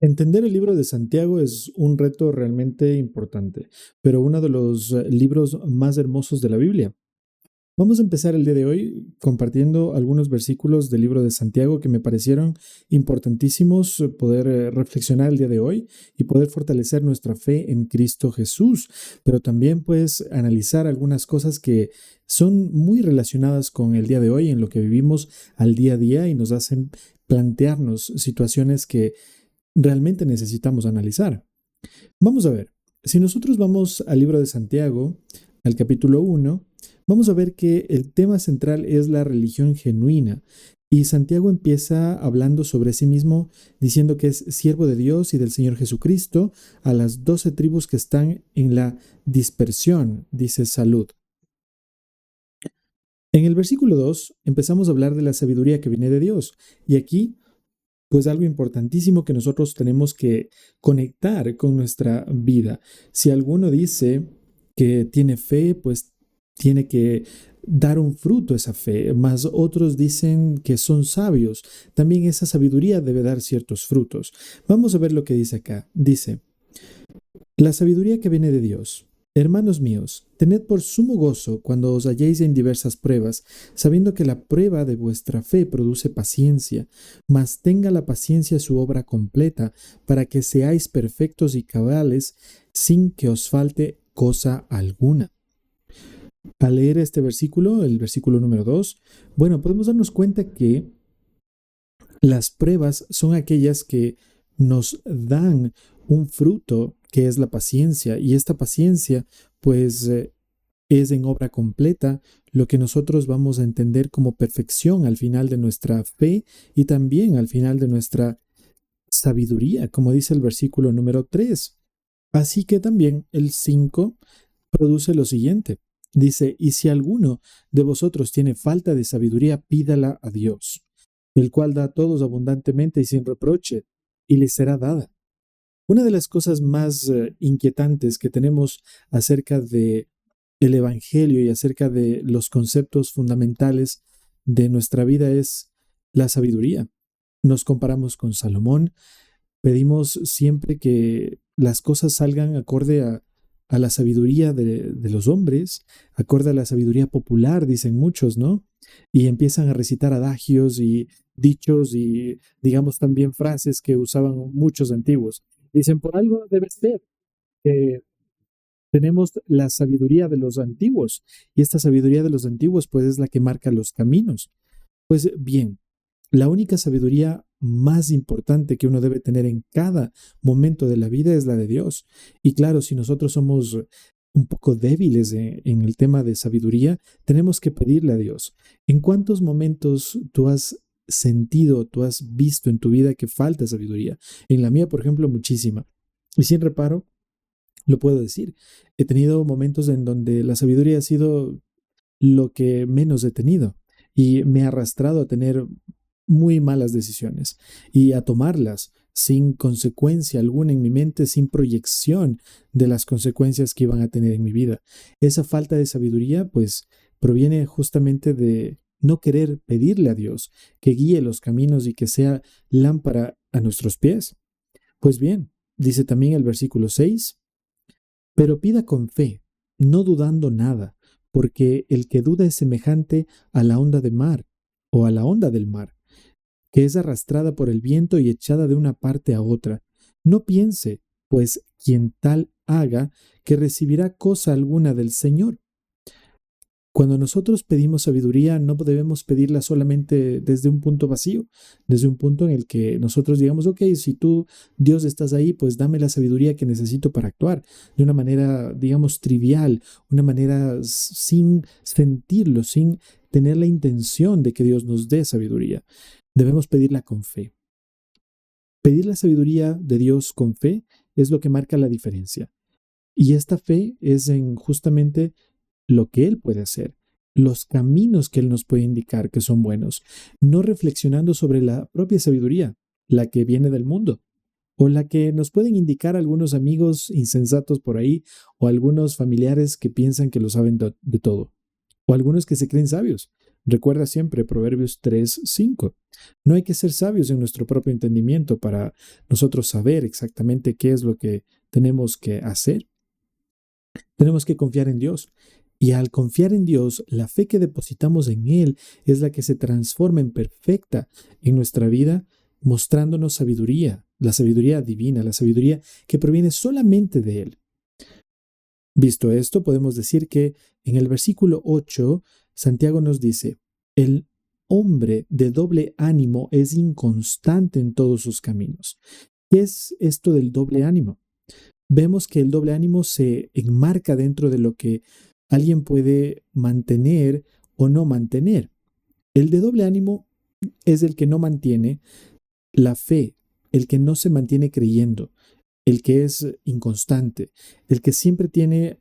Entender el libro de Santiago es un reto realmente importante, pero uno de los libros más hermosos de la Biblia. Vamos a empezar el día de hoy compartiendo algunos versículos del libro de Santiago que me parecieron importantísimos poder reflexionar el día de hoy y poder fortalecer nuestra fe en Cristo Jesús, pero también pues analizar algunas cosas que son muy relacionadas con el día de hoy, en lo que vivimos al día a día y nos hacen plantearnos situaciones que realmente necesitamos analizar. Vamos a ver, si nosotros vamos al libro de Santiago, al capítulo 1, vamos a ver que el tema central es la religión genuina. Y Santiago empieza hablando sobre sí mismo, diciendo que es siervo de Dios y del Señor Jesucristo a las 12 tribus que están en la dispersión, dice salud. En el versículo 2 empezamos a hablar de la sabiduría que viene de Dios. Y aquí pues algo importantísimo que nosotros tenemos que conectar con nuestra vida. Si alguno dice que tiene fe, pues tiene que dar un fruto a esa fe, más otros dicen que son sabios. También esa sabiduría debe dar ciertos frutos. Vamos a ver lo que dice acá. Dice, la sabiduría que viene de Dios. Hermanos míos, tened por sumo gozo cuando os halléis en diversas pruebas, sabiendo que la prueba de vuestra fe produce paciencia, mas tenga la paciencia su obra completa, para que seáis perfectos y cabales, sin que os falte cosa alguna. Al leer este versículo, el versículo número 2, bueno, podemos darnos cuenta que las pruebas son aquellas que nos dan un fruto que es la paciencia, y esta paciencia pues es en obra completa lo que nosotros vamos a entender como perfección al final de nuestra fe y también al final de nuestra sabiduría, como dice el versículo número 3. Así que también el 5 produce lo siguiente. Dice, y si alguno de vosotros tiene falta de sabiduría, pídala a Dios, el cual da a todos abundantemente y sin reproche, y le será dada. Una de las cosas más inquietantes que tenemos acerca de el Evangelio y acerca de los conceptos fundamentales de nuestra vida es la sabiduría. Nos comparamos con Salomón, pedimos siempre que las cosas salgan acorde a la sabiduría de los hombres, acorde a la sabiduría popular, dicen muchos, ¿no? Y empiezan a recitar adagios y dichos y, digamos, también frases que usaban muchos antiguos. Dicen, por algo debe ser que tenemos la sabiduría de los antiguos, y esta sabiduría de los antiguos, pues, es la que marca los caminos. Pues bien, la única sabiduría más importante que uno debe tener en cada momento de la vida es la de Dios. Y claro, si nosotros somos un poco débiles en el tema de sabiduría, tenemos que pedirle a Dios. ¿En cuántos momentos tú has sentido, tú has visto en tu vida que falta sabiduría? En la mía, por ejemplo, muchísima. Y sin reparo, lo puedo decir. He tenido momentos en donde la sabiduría ha sido lo que menos he tenido y me ha arrastrado a tener muy malas decisiones y a tomarlas sin consecuencia alguna en mi mente, sin proyección de las consecuencias que iban a tener en mi vida. Esa falta de sabiduría, pues, proviene justamente de no querer pedirle a Dios que guíe los caminos y que sea lámpara a nuestros pies. Pues bien, dice también el versículo 6, pero pida con fe, no dudando nada, porque el que duda es semejante a la onda de mar o a la onda del mar, que es arrastrada por el viento y echada de una parte a otra. No piense, pues, quien tal haga, que recibirá cosa alguna del Señor. Cuando nosotros pedimos sabiduría, no debemos pedirla solamente desde un punto vacío, desde un punto en el que nosotros digamos, ok, si tú, Dios, estás ahí, pues dame la sabiduría que necesito para actuar, de una manera, digamos, trivial, una manera sin sentirlo, sin tener la intención de que Dios nos dé sabiduría. Debemos pedirla con fe. Pedir la sabiduría de Dios con fe es lo que marca la diferencia. Y esta fe es en justamente lo que Él puede hacer, los caminos que Él nos puede indicar que son buenos, no reflexionando sobre la propia sabiduría, la que viene del mundo, o la que nos pueden indicar algunos amigos insensatos por ahí, o algunos familiares que piensan que lo saben de todo, o algunos que se creen sabios. Recuerda siempre Proverbios 3:5. No hay que ser sabios en nuestro propio entendimiento para nosotros saber exactamente qué es lo que tenemos que hacer. Tenemos que confiar en Dios. Y al confiar en Dios, la fe que depositamos en Él es la que se transforma en perfecta en nuestra vida, mostrándonos sabiduría, la sabiduría divina, la sabiduría que proviene solamente de Él. Visto esto, podemos decir que en el versículo 8, Santiago nos dice, el hombre de doble ánimo es inconstante en todos sus caminos. ¿Qué es esto del doble ánimo? Vemos que el doble ánimo se enmarca dentro de lo que alguien puede mantener o no mantener. El de doble ánimo es el que no mantiene la fe, el que no se mantiene creyendo, el que es inconstante, el que siempre tiene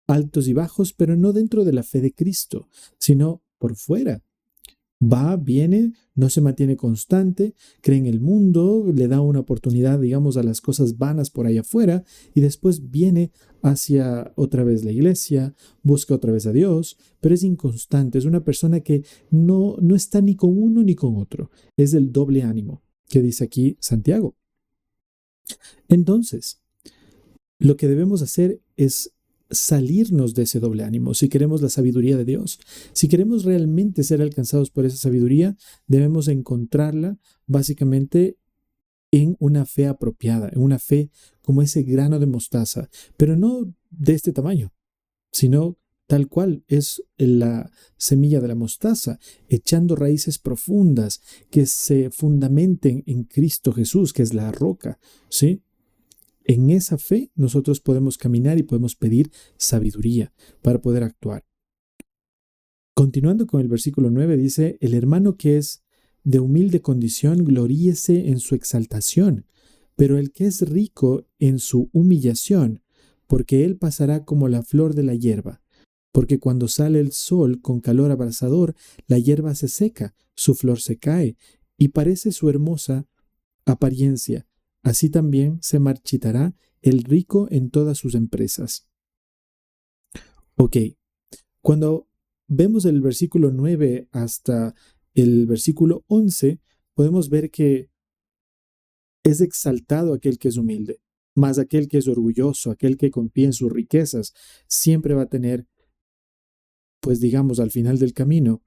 altos y bajos, pero no dentro de la fe de Cristo, sino por fuera. Va, viene, no se mantiene constante, cree en el mundo, le da una oportunidad, digamos, a las cosas vanas por allá afuera y después viene hacia otra vez la iglesia, busca otra vez a Dios, pero es inconstante, es una persona que no está ni con uno ni con otro. Es el doble ánimo que dice aquí Santiago. Entonces, lo que debemos hacer es salirnos de ese doble ánimo si queremos la sabiduría de Dios. Si queremos realmente ser alcanzados por esa sabiduría, debemos encontrarla básicamente en una fe apropiada, en una fe como ese grano de mostaza, pero no de este tamaño, sino tal cual es la semilla de la mostaza, echando raíces profundas que se fundamenten en Cristo Jesús, que es la roca, ¿sí? En esa fe nosotros podemos caminar y podemos pedir sabiduría para poder actuar. Continuando con el versículo 9 dice, el hermano que es de humilde condición gloríese en su exaltación, pero el que es rico en su humillación, porque él pasará como la flor de la hierba, porque cuando sale el sol con calor abrasador, la hierba se seca, su flor se cae, y parece su hermosa apariencia. Así también se marchitará el rico en todas sus empresas. Ok, cuando vemos el versículo 9 hasta el versículo 11, podemos ver que es exaltado aquel que es humilde, más aquel que es orgulloso, aquel que confía en sus riquezas, siempre va a tener, pues digamos, al final del camino,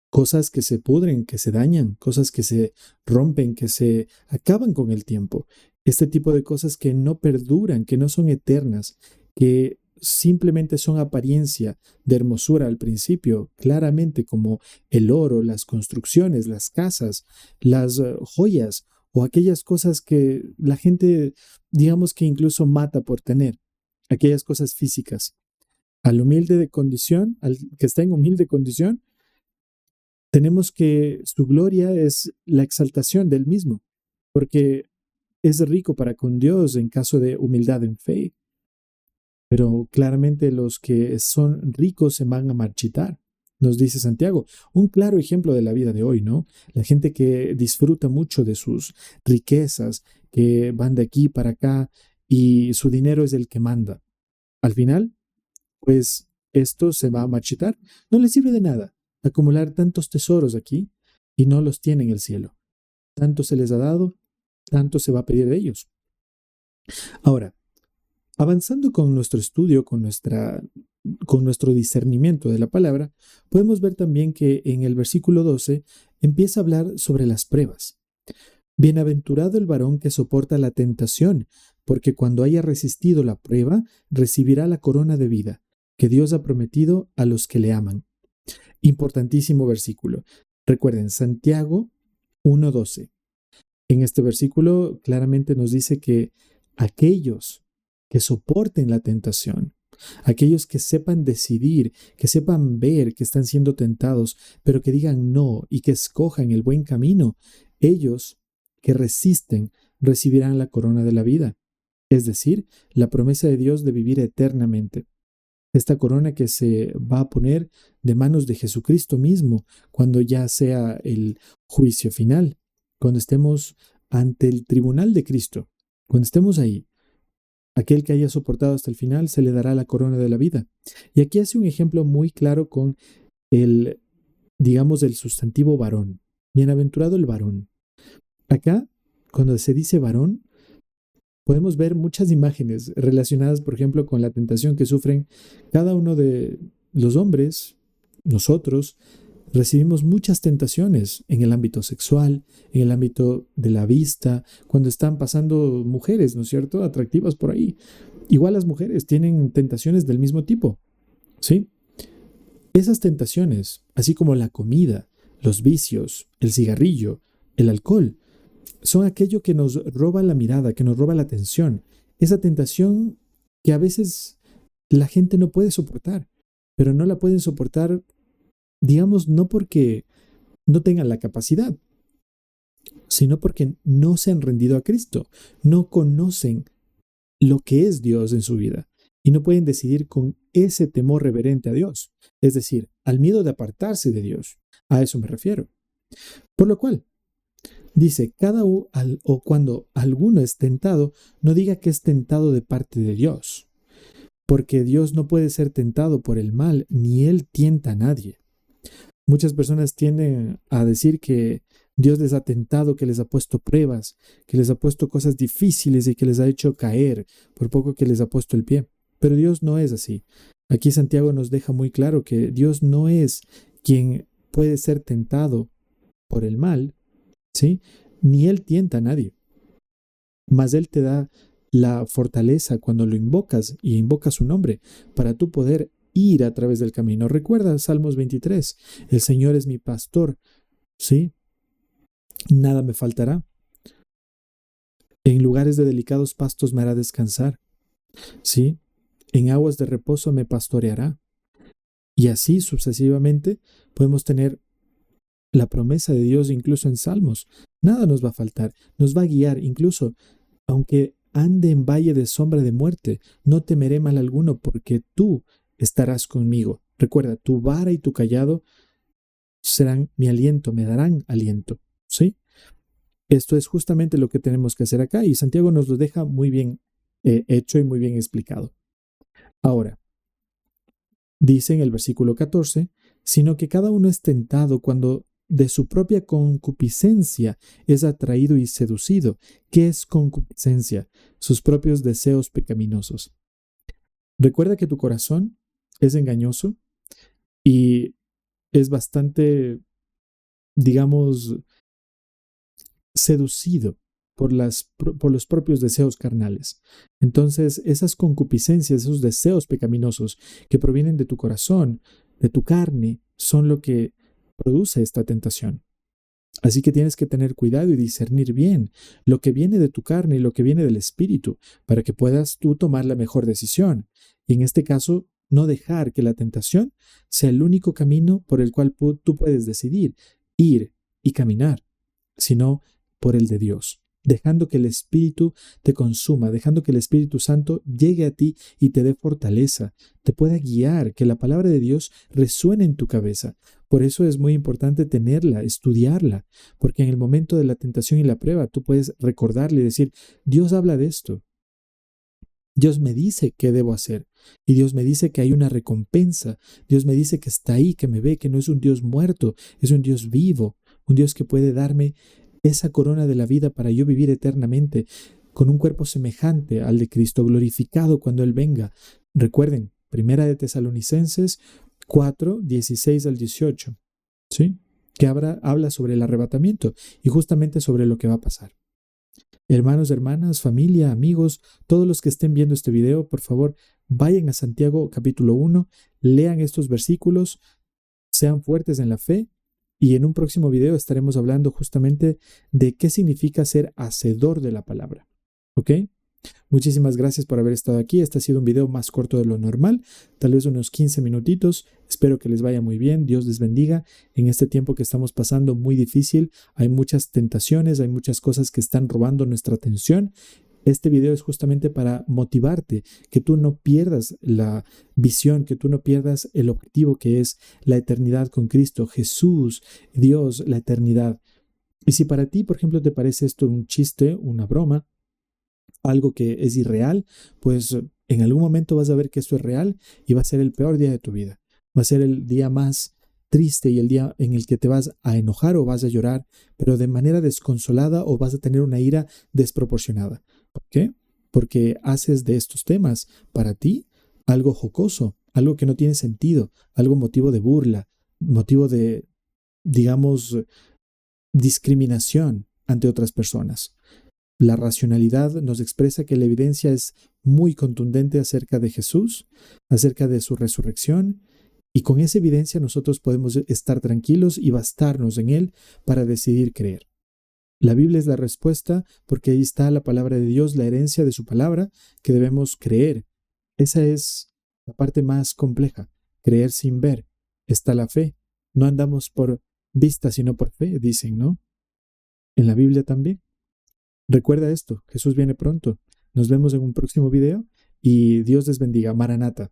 cosas que se pudren, que se dañan, cosas que se rompen, que se acaban con el tiempo. Este tipo de cosas que no perduran, que no son eternas, que simplemente son apariencia de hermosura al principio, claramente como el oro, las construcciones, las casas, las joyas o aquellas cosas que la gente, digamos que incluso mata por tener, aquellas cosas físicas. Al humilde de condición, al que está en humilde condición, tenemos que su gloria es la exaltación del mismo, porque es rico para con Dios en caso de humildad en fe. Pero claramente los que son ricos se van a marchitar, nos dice Santiago. Un claro ejemplo de la vida de hoy, ¿no? La gente que disfruta mucho de sus riquezas, que van de aquí para acá y su dinero es el que manda. Al final, pues esto se va a marchitar. No les sirve de nada acumular tantos tesoros aquí y no los tiene en el cielo. Tanto se les ha dado, tanto se va a pedir de ellos. Ahora, avanzando con nuestro estudio, con nuestro discernimiento de la palabra, podemos ver también que en el versículo 12 empieza a hablar sobre las pruebas. Bienaventurado el varón que soporta la tentación, porque cuando haya resistido la prueba, recibirá la corona de vida que Dios ha prometido a los que le aman. Importantísimo versículo. Recuerden, Santiago 1:12. En este versículo claramente nos dice que aquellos que soporten la tentación, aquellos que sepan decidir, que sepan ver que están siendo tentados, pero que digan no y que escojan el buen camino, ellos que resisten recibirán la corona de la vida, es decir, la promesa de Dios de vivir eternamente. Esta corona que se va a poner de manos de Jesucristo mismo cuando ya sea el juicio final, cuando estemos ante el tribunal de Cristo, cuando estemos ahí. Aquel que haya soportado hasta el final se le dará la corona de la vida. Y aquí hace un ejemplo muy claro con el digamos, del sustantivo varón. Bienaventurado el varón. Acá, cuando se dice varón, podemos ver muchas imágenes relacionadas, por ejemplo, con la tentación que sufren cada uno de los hombres. Nosotros recibimos muchas tentaciones en el ámbito sexual, en el ámbito de la vista, cuando están pasando mujeres, ¿no es cierto?, atractivas por ahí. Igual las mujeres tienen tentaciones del mismo tipo, ¿sí? Esas tentaciones, así como la comida, los vicios, el cigarrillo, el alcohol, son aquello que nos roba la mirada, que nos roba la atención. Esa tentación que a veces la gente no puede soportar, pero no la pueden soportar, digamos, no porque no tengan la capacidad, sino porque no se han rendido a Cristo, no conocen lo que es Dios en su vida y no pueden decidir con ese temor reverente a Dios, es decir, al miedo de apartarse de Dios. A eso me refiero. Por lo cual, dice, o cuando alguno es tentado, no diga que es tentado de parte de Dios, porque Dios no puede ser tentado por el mal, ni Él tienta a nadie. Muchas personas tienden a decir que Dios les ha tentado, que les ha puesto pruebas, que les ha puesto cosas difíciles y que les ha hecho caer, por poco que les ha puesto el pie. Pero Dios no es así. Aquí Santiago nos deja muy claro que Dios no es quien puede ser tentado por el mal, ¿sí? Ni Él tienta a nadie. Mas Él te da la fortaleza cuando lo invocas y invocas su nombre para tú poder ir a través del camino. Recuerda Salmos 23, el Señor es mi pastor, ¿sí? Nada me faltará. En lugares de delicados pastos me hará descansar, ¿sí? En aguas de reposo me pastoreará. Y así sucesivamente podemos tener la promesa de Dios incluso en Salmos. Nada nos va a faltar, nos va a guiar, incluso aunque ande en valle de sombra de muerte, no temeré mal alguno porque tú estarás conmigo. Recuerda, tu vara y tu cayado serán mi aliento, me darán aliento, ¿sí? Esto es justamente lo que tenemos que hacer acá y Santiago nos lo deja muy bien hecho y muy bien explicado. Ahora, dice en el versículo 14, sino que cada uno es tentado cuando de su propia concupiscencia es atraído y seducido. ¿Qué es concupiscencia? Sus propios deseos pecaminosos. Recuerda que tu corazón es engañoso y es bastante, digamos, seducido por los propios deseos carnales. Entonces, esas concupiscencias, esos deseos pecaminosos que provienen de tu corazón, de tu carne, son lo que produce esta tentación. Así que tienes que tener cuidado y discernir bien lo que viene de tu carne y lo que viene del espíritu, para que puedas tú tomar la mejor decisión. Y en este caso, no dejar que la tentación sea el único camino por el cual tú puedes decidir ir y caminar, sino por el de Dios, dejando que el Espíritu te consuma, dejando que el Espíritu Santo llegue a ti y te dé fortaleza, te pueda guiar, que la palabra de Dios resuene en tu cabeza. Por eso es muy importante tenerla, estudiarla, porque en el momento de la tentación y la prueba tú puedes recordarle y decir, Dios habla de esto. Dios me dice qué debo hacer y Dios me dice que hay una recompensa. Dios me dice que está ahí, que me ve, que no es un Dios muerto, es un Dios vivo, un Dios que puede darme esa corona de la vida para yo vivir eternamente con un cuerpo semejante al de Cristo, glorificado cuando Él venga. Recuerden, Primera de Tesalonicenses 4, 16 al 18, ¿sí? Que habla sobre el arrebatamiento y justamente sobre lo que va a pasar. Hermanos, hermanas, familia, amigos, todos los que estén viendo este video, por favor, vayan a Santiago capítulo 1, lean estos versículos, sean fuertes en la fe y en un próximo video estaremos hablando justamente de qué significa ser hacedor de la palabra. ¿Ok? Muchísimas gracias por haber estado aquí. Este ha sido un video más corto de lo normal, tal vez unos 15 minutitos. Espero que les vaya muy bien. Dios les bendiga. En este tiempo que estamos pasando muy difícil, hay muchas tentaciones, hay muchas cosas que están robando nuestra atención. Este video es justamente para motivarte, que tú no pierdas la visión, que tú no pierdas el objetivo que es la eternidad con Cristo, Jesús, Dios, la eternidad. Y si para ti, por ejemplo, te parece esto un chiste, una broma, algo que es irreal, pues en algún momento vas a ver que esto es real y va a ser el peor día de tu vida. Va a ser el día más triste y el día en el que te vas a enojar o vas a llorar, pero de manera desconsolada o vas a tener una ira desproporcionada. ¿Por qué? Porque haces de estos temas para ti algo jocoso, algo que no tiene sentido, algo motivo de burla, motivo de, digamos, discriminación ante otras personas. La racionalidad nos expresa que la evidencia es muy contundente acerca de Jesús, acerca de su resurrección, y con esa evidencia nosotros podemos estar tranquilos y bastarnos en Él para decidir creer. La Biblia es la respuesta porque ahí está la palabra de Dios, la herencia de su palabra que debemos creer. Esa es la parte más compleja, creer sin ver. Está la fe. No andamos por vista sino por fe, dicen, ¿no? En la Biblia también. Recuerda esto, Jesús viene pronto. Nos vemos en un próximo video y Dios les bendiga. Maranata.